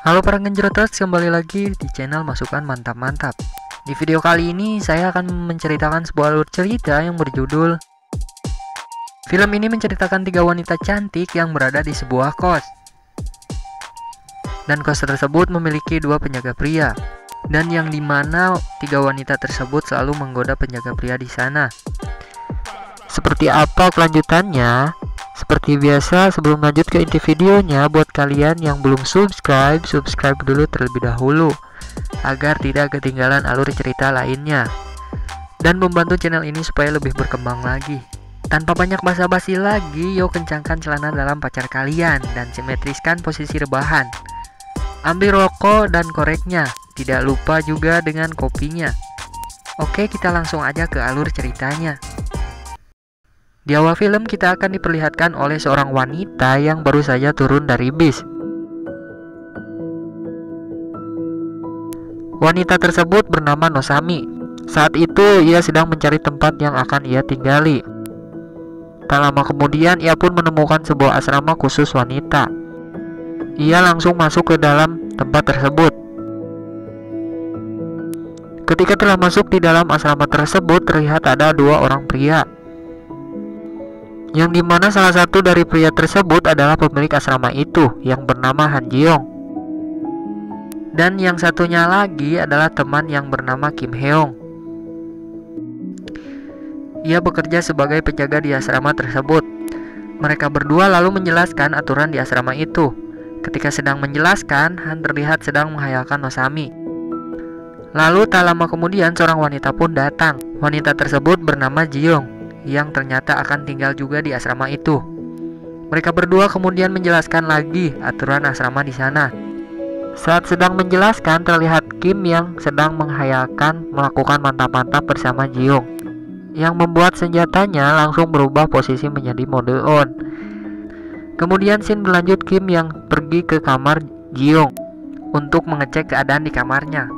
Halo para Genjroters, kembali lagi di channel Masukan Mantap-Mantap. Di video kali ini saya akan menceritakan sebuah alur cerita yang berjudul film ini menceritakan 3 wanita cantik yang berada di sebuah kos. Dan kos tersebut memiliki 2 penjaga pria. Dan yang dimana 3 wanita tersebut selalu menggoda penjaga pria di sana. Seperti apa kelanjutannya? Seperti biasa, sebelum lanjut ke inti videonya, buat kalian yang belum subscribe dulu terlebih dahulu agar tidak ketinggalan alur cerita lainnya dan membantu channel ini supaya lebih berkembang lagi. Tanpa banyak basa-basi lagi, yuk kencangkan celana dalam pacar kalian dan simetriskan posisi rebahan. Ambil rokok dan koreknya, tidak lupa juga dengan kopinya. Oke, kita langsung aja ke alur ceritanya. Di awal film kita akan diperlihatkan oleh seorang wanita yang baru saja turun dari bis. Wanita tersebut bernama Nosami. Saat itu ia sedang mencari tempat yang akan ia tinggali. Tak lama kemudian ia pun menemukan sebuah asrama khusus wanita. Ia langsung masuk ke dalam tempat tersebut. Ketika telah masuk di dalam asrama tersebut, terlihat ada 2 orang pria, yang dimana salah satu dari pria tersebut adalah pemilik asrama itu yang bernama Han Ji-young. Dan yang satunya lagi adalah teman yang bernama Kim Heong. Ia bekerja sebagai penjaga di asrama tersebut. Mereka berdua lalu menjelaskan aturan di asrama itu. Ketika sedang menjelaskan, Han terlihat sedang menghayalkan Nosami. Lalu tak lama kemudian seorang wanita pun datang. Wanita tersebut bernama Ji-young, yang ternyata akan tinggal juga di asrama itu. Mereka berdua kemudian menjelaskan lagi aturan asrama di sana. Saat sedang menjelaskan, terlihat Kim yang sedang menghayalkan melakukan mantap-mantap bersama Ji-young, yang membuat senjatanya langsung berubah posisi menjadi mode on. Kemudian scene berlanjut, Kim yang pergi ke kamar Ji-young untuk mengecek keadaan di kamarnya.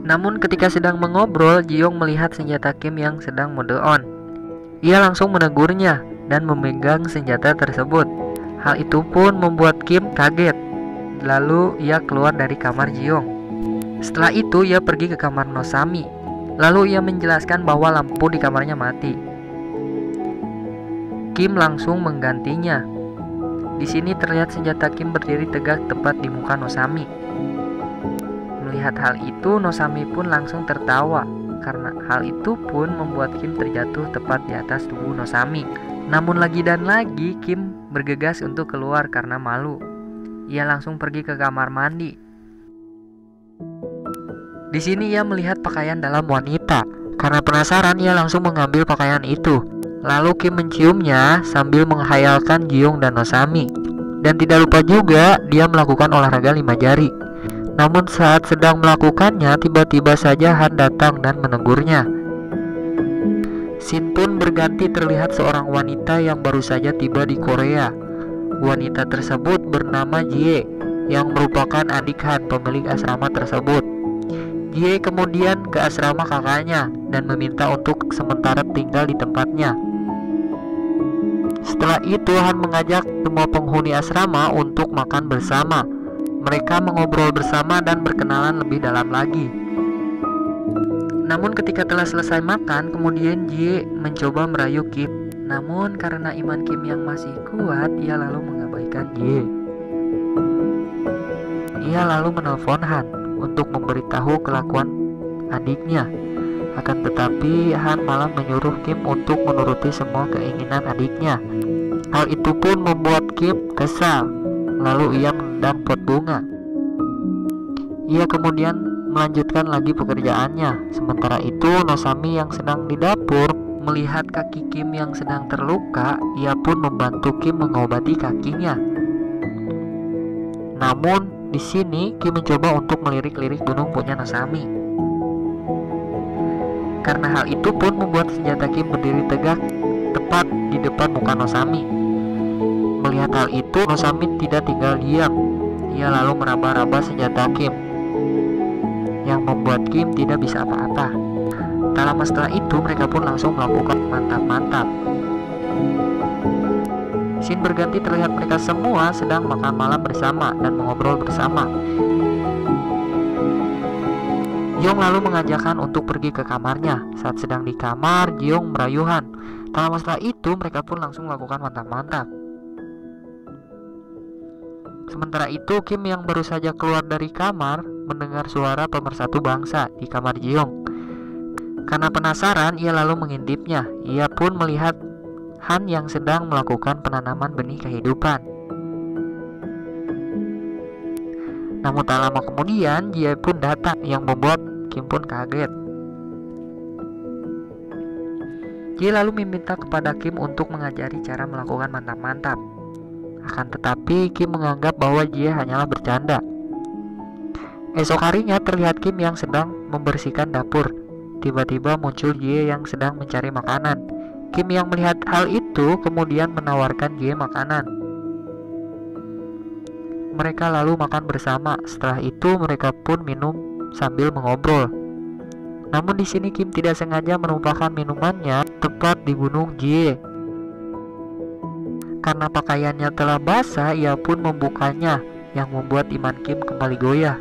Namun ketika sedang mengobrol, Ji-young melihat senjata Kim yang sedang mode on. Ia langsung menegurnya dan memegang senjata tersebut. Hal itu pun membuat Kim kaget. Lalu ia keluar dari kamar Ji-young. Setelah itu ia pergi ke kamar Nosami. Lalu ia menjelaskan bahwa lampu di kamarnya mati. Kim langsung menggantinya. Di sini terlihat senjata Kim berdiri tegak tepat di muka Nosami. Melihat hal itu, Nosami pun langsung tertawa. Karena hal itu pun membuat Kim terjatuh tepat di atas tubuh Nosami. Namun lagi dan lagi Kim bergegas untuk keluar karena malu. Ia langsung pergi ke kamar mandi. Di sini ia melihat pakaian dalam wanita. Karena penasaran, ia langsung mengambil pakaian itu. Lalu Kim menciumnya sambil menghayalkan Ji-young dan Nosami. Dan tidak lupa juga dia melakukan olahraga 5 jari. Namun saat sedang melakukannya, tiba-tiba saja Han datang dan menegurnya. Scene pun berganti, terlihat seorang wanita yang baru saja tiba di Korea. Wanita tersebut bernama Jie, yang merupakan adik Han, pemilik asrama tersebut. Jie kemudian ke asrama kakaknya dan meminta untuk sementara tinggal di tempatnya. Setelah itu Han mengajak semua penghuni asrama untuk makan bersama. Mereka mengobrol bersama dan berkenalan lebih dalam lagi. Namun ketika telah selesai makan, kemudian Jie mencoba merayu Kim. Namun karena iman Kim yang masih kuat, ia lalu mengabaikan Jie. Ia lalu menelpon Han untuk memberitahu kelakuan adiknya. Akan tetapi Han malah menyuruh Kim untuk menuruti semua keinginan adiknya. Hal itu pun membuat Kim kesal. Lalu ia menendang pot bunga. Ia kemudian melanjutkan lagi pekerjaannya. Sementara itu Nosami yang sedang di dapur melihat kaki Kim yang sedang terluka. Ia pun membantu Kim mengobati kakinya. Namun di sini Kim mencoba untuk melirik-lirik gunung punya Nosami. Karena hal itu pun membuat senjata Kim berdiri tegak tepat di depan muka Nosami. Melihat hal itu, Nosami tidak tinggal diam. Ia lalu meraba-raba senjata Kim, yang membuat Kim tidak bisa apa-apa. Tak lama setelah itu, mereka pun langsung melakukan mantap-mantap. Scene berganti terlihat mereka semua sedang makan malam bersama dan mengobrol bersama. Jeong lalu mengajakkan untuk pergi ke kamarnya. Saat sedang di kamar, Jeong merayu Han. Tak lama setelah itu, mereka pun langsung melakukan mantap-mantap. Sementara itu, Kim yang baru saja keluar dari kamar mendengar suara pemersatu bangsa di kamar Jeong. Karena penasaran, ia lalu mengintipnya. Ia pun melihat Han yang sedang melakukan penanaman benih kehidupan. Namun tak lama kemudian, Jie pun datang yang membuat Kim pun kaget. Jie lalu meminta kepada Kim untuk mengajari cara melakukan mantap-mantap. Akan tetapi, Kim menganggap bahwa Jie hanyalah bercanda. Esok harinya terlihat Kim yang sedang membersihkan dapur. Tiba-tiba muncul Jie yang sedang mencari makanan. Kim yang melihat hal itu kemudian menawarkan Jie makanan. Mereka lalu makan bersama. Setelah itu mereka pun minum sambil mengobrol. Namun di sini Kim tidak sengaja menumpahkan minumannya tepat di gunung Jie. Karena pakaiannya telah basah, ia pun membukanya yang membuat iman Kim kembali goyah.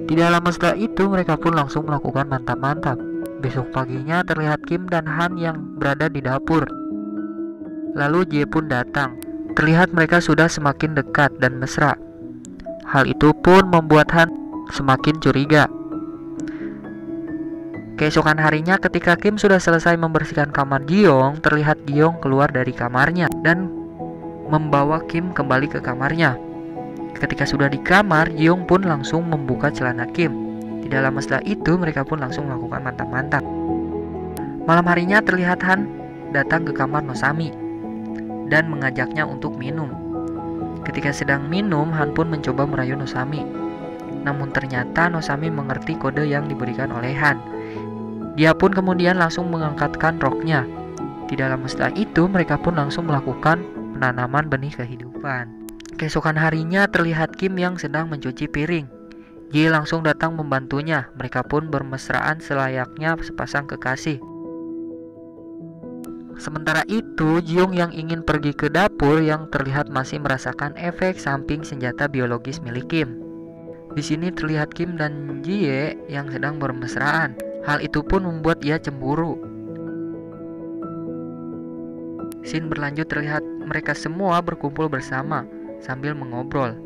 Tidak lama setelah itu mereka pun langsung melakukan mantap-mantap. Besok paginya terlihat Kim dan Han yang berada di dapur. Lalu Jie pun datang. Terlihat mereka sudah semakin dekat dan mesra. Hal itu pun membuat Han semakin curiga. Keesokan harinya ketika Kim sudah selesai membersihkan kamar Jeong, terlihat Jeong keluar dari kamarnya dan membawa Kim kembali ke kamarnya. Ketika sudah di kamar, Jeong pun langsung membuka celana Kim. Tidak lama setelah itu mereka pun langsung melakukan mantap-mantap. Malam harinya terlihat Han datang ke kamar Nosami dan mengajaknya untuk minum. Ketika sedang minum, Han pun mencoba merayu Nosami. Namun ternyata Nosami mengerti kode yang diberikan oleh Han. Dia pun kemudian langsung mengangkatkan roknya. Tidak lama setelah itu mereka pun langsung melakukan penanaman benih kehidupan. Keesokan harinya terlihat Kim yang sedang mencuci piring. Ji langsung datang membantunya. Mereka pun bermesraan selayaknya sepasang kekasih. Sementara itu, Jeong yang ingin pergi ke dapur yang terlihat masih merasakan efek samping senjata biologis milik Kim. Di sini terlihat Kim dan Jie yang sedang bermesraan. Hal itu pun membuat ia cemburu. Scene berlanjut terlihat mereka semua berkumpul bersama sambil mengobrol.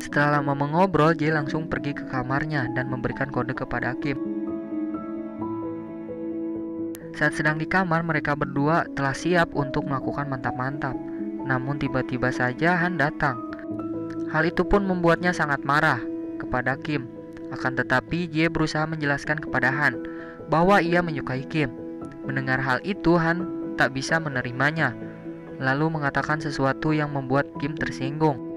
Setelah lama mengobrol, Jie langsung pergi ke kamarnya dan memberikan kode kepada Kim. Saat sedang di kamar, mereka berdua telah siap untuk melakukan mantap-mantap. Namun tiba-tiba saja Han datang. Hal itu pun membuatnya sangat marah kepada Kim. Akan tetapi Jie berusaha menjelaskan kepada Han bahwa ia menyukai Kim. Mendengar hal itu, Han tak bisa menerimanya, lalu mengatakan sesuatu yang membuat Kim tersinggung.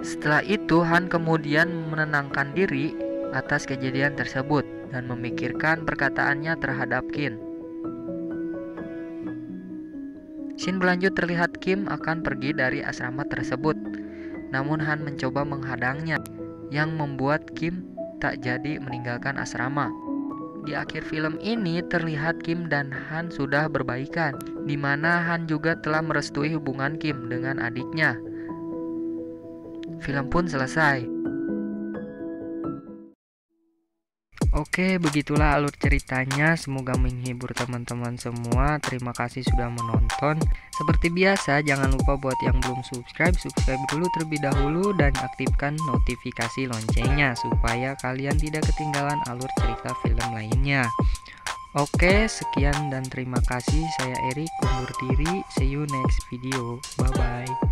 Setelah itu, Han kemudian menenangkan diri atas kejadian tersebut dan memikirkan perkataannya terhadap Kim. Scene berlanjut terlihat Kim akan pergi dari asrama tersebut. Namun Han mencoba menghadangnya, yang membuat Kim tak jadi meninggalkan asrama. Di akhir film ini terlihat Kim dan Han sudah berbaikan, di mana Han juga telah merestui hubungan Kim dengan adiknya. Film pun selesai. Oke, begitulah alur ceritanya. Semoga menghibur teman-teman semua. Terima kasih sudah menonton. Seperti biasa, jangan lupa buat yang belum subscribe dulu terlebih dahulu dan aktifkan notifikasi loncengnya supaya kalian tidak ketinggalan alur cerita film lainnya. Oke, sekian dan terima kasih. Saya Erik, undur diri. See you next video. Bye bye.